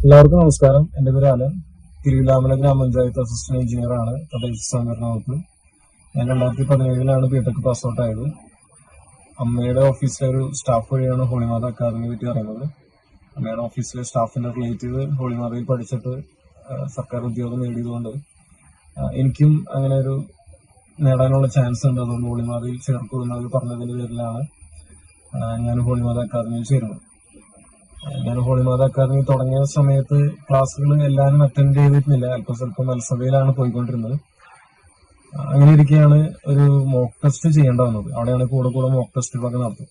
എല്ലാവർക്കും നമസ്കാരം. എന്റെ പേര് അലൻ. തിരുവില്ലാമല ഗ്രാമപഞ്ചായത്ത് അസിസ്റ്റന്റ് എഞ്ചിനീയർ ആണ് തദ്ദേശ സ്വയംഭരണ വകുപ്പ്. ഞാൻ 2017 ബിടെക് പാസ് ഔട്ട് ആയത്. അമ്മയുടെ ഓഫീസിലെ ഒരു സ്റ്റാഫ് വഴിയാണ് ഹോളിമാത അക്കാദമിയെ പറ്റി അറിയുന്നത്. അമ്മയുടെ ഓഫീസിലെ സ്റ്റാഫിന്റെ റിലേറ്റീവ് ഹോളിമാതയിൽ പഠിച്ചിട്ട് സർക്കാർ ഉദ്യോഗം നേടിയതുകൊണ്ട് എനിക്കും അങ്ങനെ ഒരു നേടാനുള്ള ചാൻസ് ഉണ്ട്. അതുകൊണ്ട് ഹോളിമാതയിൽ ചേർക്കുമെന്ന് അവർ പറഞ്ഞതിന്റെ പേരിലാണ് ഞാൻ ഹോളിമാത അക്കാദമിയിൽ ചേരുന്നത്. ഞാൻ ഹോളിമാത അക്കാദമി തുടങ്ങിയ സമയത്ത് ക്ലാസ്സുകൾ എല്ലാവരും അറ്റൻഡ് ചെയ്തിരുന്നില്ല. സ്വല്പം മത്സരയിലാണ് പോയിക്കൊണ്ടിരുന്നത്. അങ്ങനെ ഇരിക്കെയാണ് ഒരു മോക്ക് ടെസ്റ്റ് ചെയ്യേണ്ട വന്നത്. അവിടെയാണ് കൂടെ മോക്ക് ടെസ്റ്റുകളൊക്കെ നടത്തും.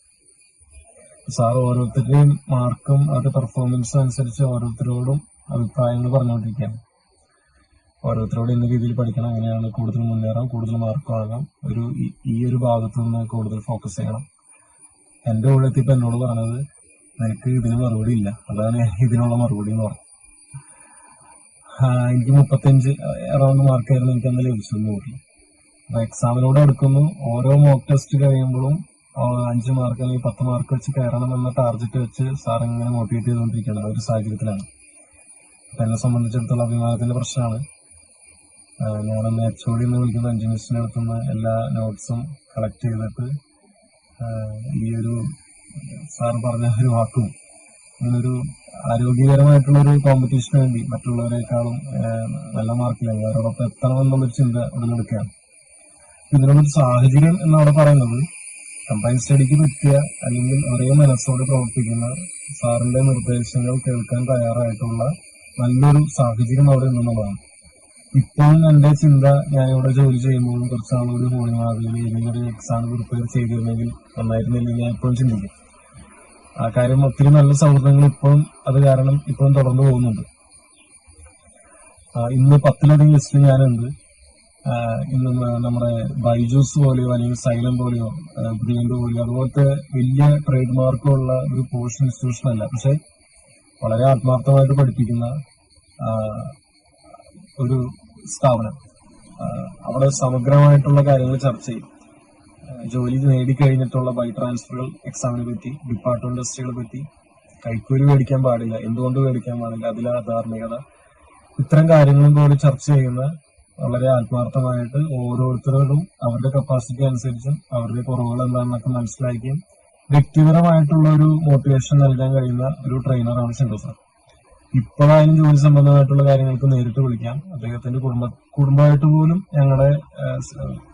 സാർ ഓരോരുത്തരുടെയും മാർക്കും അത് പെർഫോമൻസും അനുസരിച്ച് ഓരോരുത്തരോടും അഭിപ്രായങ്ങൾ പറഞ്ഞുകൊണ്ടിരിക്കുകയാണ്. ഓരോരുത്തരോട് ഇന്ന രീതിയിൽ പഠിക്കണം, അങ്ങനെയാണ് കൂടുതൽ മുന്നേറാം, കൂടുതൽ മാർക്ക് വാങ്ങാം, ഈ ഒരു ഭാഗത്തു നിന്ന് കൂടുതൽ ഫോക്കസ് ചെയ്യണം. എന്റെ കൂടെ എത്തിയപ്പോൾ എന്നോട് പറഞ്ഞത്, നിനക്ക് ഇതിന് മറുപടി ഇല്ല, അതാണ് ഇതിനുള്ള മറുപടി എന്ന് പറഞ്ഞു. എനിക്ക് 35 അറൗണ്ട് മാർക്കായിരുന്നു എനിക്ക് അന്ന് ലഭിച്ചത് 100. അപ്പൊ എക്സാമിനോട് അടുക്കുന്നു. ഓരോ മോക്ക് ടെസ്റ്റ് കഴിയുമ്പോഴും 5 മാർക്ക് അല്ലെങ്കിൽ 10 മാർക്ക് വെച്ച് കയറണം എന്ന ടാർഗറ്റ് വെച്ച് സാർ ഇങ്ങനെ മോട്ടിവേറ്റ് ചെയ്തുകൊണ്ടിരിക്കുകയാണ്. ഒരു സാഹചര്യത്തിലാണ്. അപ്പൊ എന്നെ സംബന്ധിച്ചിടത്തോളം അഭിമാനത്തിന്റെ പ്രശ്നമാണ്. ഞാനൊന്ന് HOD എന്ന് വിളിക്കുന്ന എഞ്ചിനീയർസിന്റെ അടുത്തുനിന്ന് എല്ലാ നോട്ട്സും കളക്ട് ചെയ്തിട്ട് ഈ ഒരു സാർ പറഞ്ഞ ഒരു വാക്കും ഇങ്ങനൊരു ആരോഗ്യകരമായിട്ടുള്ള ഒരു കോമ്പറ്റീഷന് വേണ്ടി മറ്റുള്ളവരെക്കാളും നല്ല മാർക്കില്ലെങ്കിൽ അവരോടൊപ്പം എത്തണമെന്നുള്ളൊരു ചിന്ത ഉടലെടുക്കുകയാണ്. ഇതിനുള്ളൊരു സാഹചര്യം എന്നവിടെ പറയുന്നത് കമ്പൈൻഡ് സ്റ്റഡിക്ക് പറ്റിയ അല്ലെങ്കിൽ ഒരേ മനസ്സോടെ പ്രവർത്തിക്കുന്ന സാറിന്റെ നിർദ്ദേശങ്ങൾ കേൾക്കാൻ തയ്യാറായിട്ടുള്ള നല്ലൊരു സാഹചര്യം അവിടെ ഉണ്ടെന്നുള്ളതാണ്. ഇപ്പോഴും എന്റെ ചിന്ത, ഞാൻ ഇവിടെ ജോലി ചെയ്യുമ്പോഴും കുറച്ചാളൊരു ഹോളിമാതയിൽ ഏതെങ്കിലും ഒരു എക്സാം പ്രിപ്പയർ ചെയ്തിരുന്നെങ്കിൽ നന്നായിരുന്നില്ലെങ്കിൽ ഞാൻ എപ്പോഴും ചിന്തിക്കും. ആ കാര്യം ഒത്തിരി നല്ല സൗഹൃദങ്ങൾ ഇപ്പോഴും അത് കാരണം ഇപ്പോഴും തുടർന്നു പോകുന്നുണ്ട്. ഇന്ന് 10ലധികം ലിസ്റ്റിൽ ഞാനുണ്ട്. ഇന്ന് നമ്മുടെ ബൈജൂസ് പോലെയോ അല്ലെങ്കിൽ സൈലം പോലെയോ ബ്രില്യന്റ് പോലെയോ അതുപോലത്തെ വലിയ ട്രേഡ് മാർക്കുള്ള ഒരു കോഴ്സ് ഇൻസ്റ്റിറ്റ്യൂഷൻ അല്ല. പക്ഷെ വളരെ ആത്മാർത്ഥമായിട്ട് പഠിപ്പിക്കുന്ന ഒരു സ്ഥാപനം. അവിടെ സമഗ്രമായിട്ടുള്ള കാര്യങ്ങൾ ചർച്ച ചെയ്യും. ജോലി നേടിക്കഴിഞ്ഞിട്ടുള്ള ബൈ ട്രാൻസ്ഫറുകൾ, എക്സാമിനെ പറ്റി, ഡിപ്പാർട്ട്മെന്റ് ടെസ്റ്റുകളെ പറ്റി, കൈക്കൂലി മേടിക്കാൻ പാടില്ല, എന്തുകൊണ്ട് മേടിക്കാൻ പാടില്ല, അതിലെ ധാർമ്മികത, ഇത്തരം കാര്യങ്ങളും കൂടി ചർച്ച ചെയ്യുന്ന വളരെ ആത്മാർത്ഥമായിട്ട് ഓരോരുത്തരോടും അവരുടെ കപ്പാസിറ്റി അനുസരിച്ചും അവരുടെ കുറവുകൾ എന്താണെന്നൊക്കെ മനസ്സിലാക്കിയും വ്യക്തിപരമായിട്ടുള്ള ഒരു മോട്ടിവേഷൻ നൽകാൻ കഴിയുന്ന ഒരു ട്രെയിനറാണ് ഷിൻഡോ സാർ. ഇപ്പോഴായാലും ജോലി സംബന്ധമായിട്ടുള്ള കാര്യങ്ങൾക്ക് നേരിട്ട് വിളിക്കാം. അദ്ദേഹത്തിന്റെ കുടുംബമായിട്ട് പോലും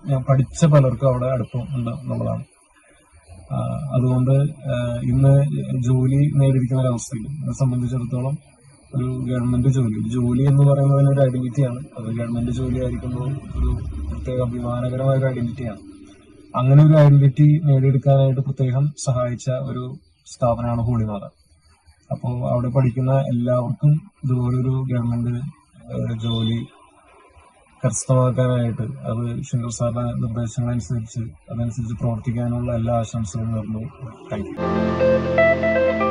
ഞാൻ പഠിച്ച പലർക്കും അവിടെ അടുപ്പം ഉണ്ട് എന്നുള്ളതാണ്. അതുകൊണ്ട് ഇന്ന് ജോലി നേടിയിരിക്കുന്ന ഒരവസ്ഥയിൽ എന്നെ സംബന്ധിച്ചിടത്തോളം ഒരു ഗവൺമെന്റ് ജോലി എന്ന് പറയുന്നതിന് ഒരു ഐഡന്റിറ്റിയാണ്. അത് ഗവൺമെന്റ് ജോലി ആയിരിക്കുമ്പോൾ ഒരു പ്രത്യേക അഭിമാനകരമായ ഒരു ഐഡന്റിറ്റിയാണ്. അങ്ങനെ ഒരു ഐഡന്റിറ്റി നേടിയെടുക്കാനായിട്ട് പ്രത്യേകം സഹായിച്ച ഒരു സ്ഥാപനമാണ് ഹോളിമാത. അപ്പോൾ അവിടെ പഠിക്കുന്ന എല്ലാവർക്കും ഇതുപോലൊരു ഗവൺമെന്റ് ജോലി കരസ്ഥമാക്കാനായിട്ട് അത് ഷിൻഡോ സാറിന്റെ നിർദ്ദേശങ്ങളനുസരിച്ച് അതനുസരിച്ച് പ്രവർത്തിക്കാനുള്ള എല്ലാ ആശംസകളും നേർന്നു. Thank you.